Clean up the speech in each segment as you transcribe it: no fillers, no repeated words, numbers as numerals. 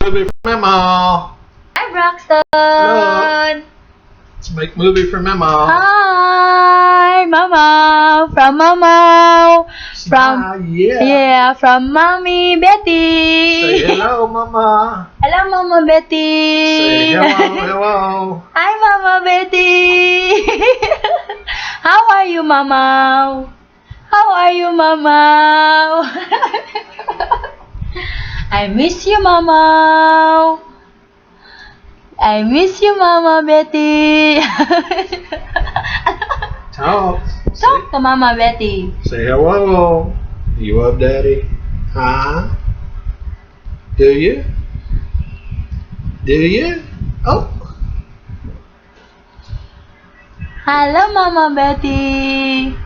movie for Memo. Hi, Braxton! Hello. Let's make movie for Memo. Hi, Mama! From Mama! From Mommy Betty! Say hello, Mama. Hello, Mama Betty! Say hello. Hi, Mama Betty! How are you, Mama? How are you, Mama? I miss you, Mama. I miss you, Mama Betty. Talk. Talk to Mama Betty. Say hello. You love Daddy? Huh? Do you? Do you? Oh. Hello, Mama Betty.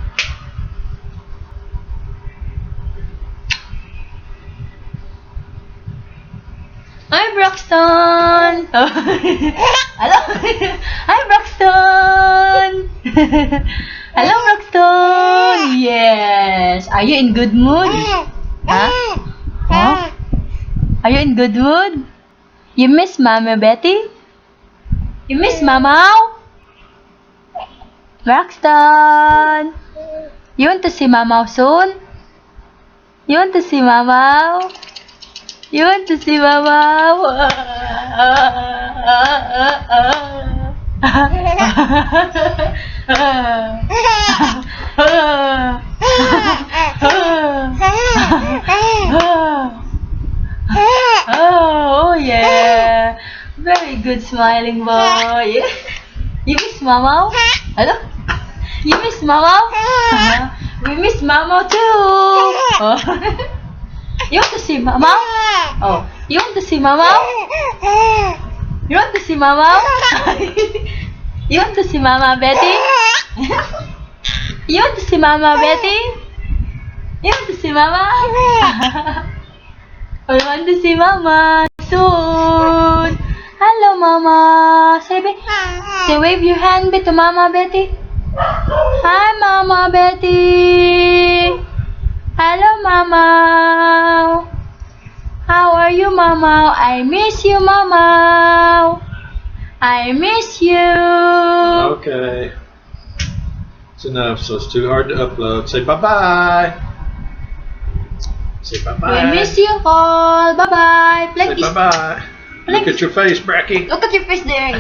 Hi, Braxton. Hello. Hi, Braxton. Hello, Braxton. Yes. Are you in good mood? Huh? Huh? Are you in good mood? You miss Mama Betty? You miss Mama? Braxton. You want to see Mama soon? You want to see Mama? You want to see Mama? Oh yeah, very good smiling boy. You miss Mama? Hello? You miss Mama? We miss Mama too. You want to see Mama? Oh, you want to see Mama? You want to see Mama? You want to see Mama Betty? You want to see Mama Betty? You want to see Mama? I want to see Mama soon. Hello, Mama. Say wave your hand to Mama Betty. Hi, Mama Betty. Hello, Mama. How are you, Mama? I miss you, Mama. I miss you. Okay. It's enough, so it's too hard to upload. Say bye-bye. Say bye-bye. We miss you all. Bye-bye. Say bye-bye. Look at your face, Bracky. Look at your face there.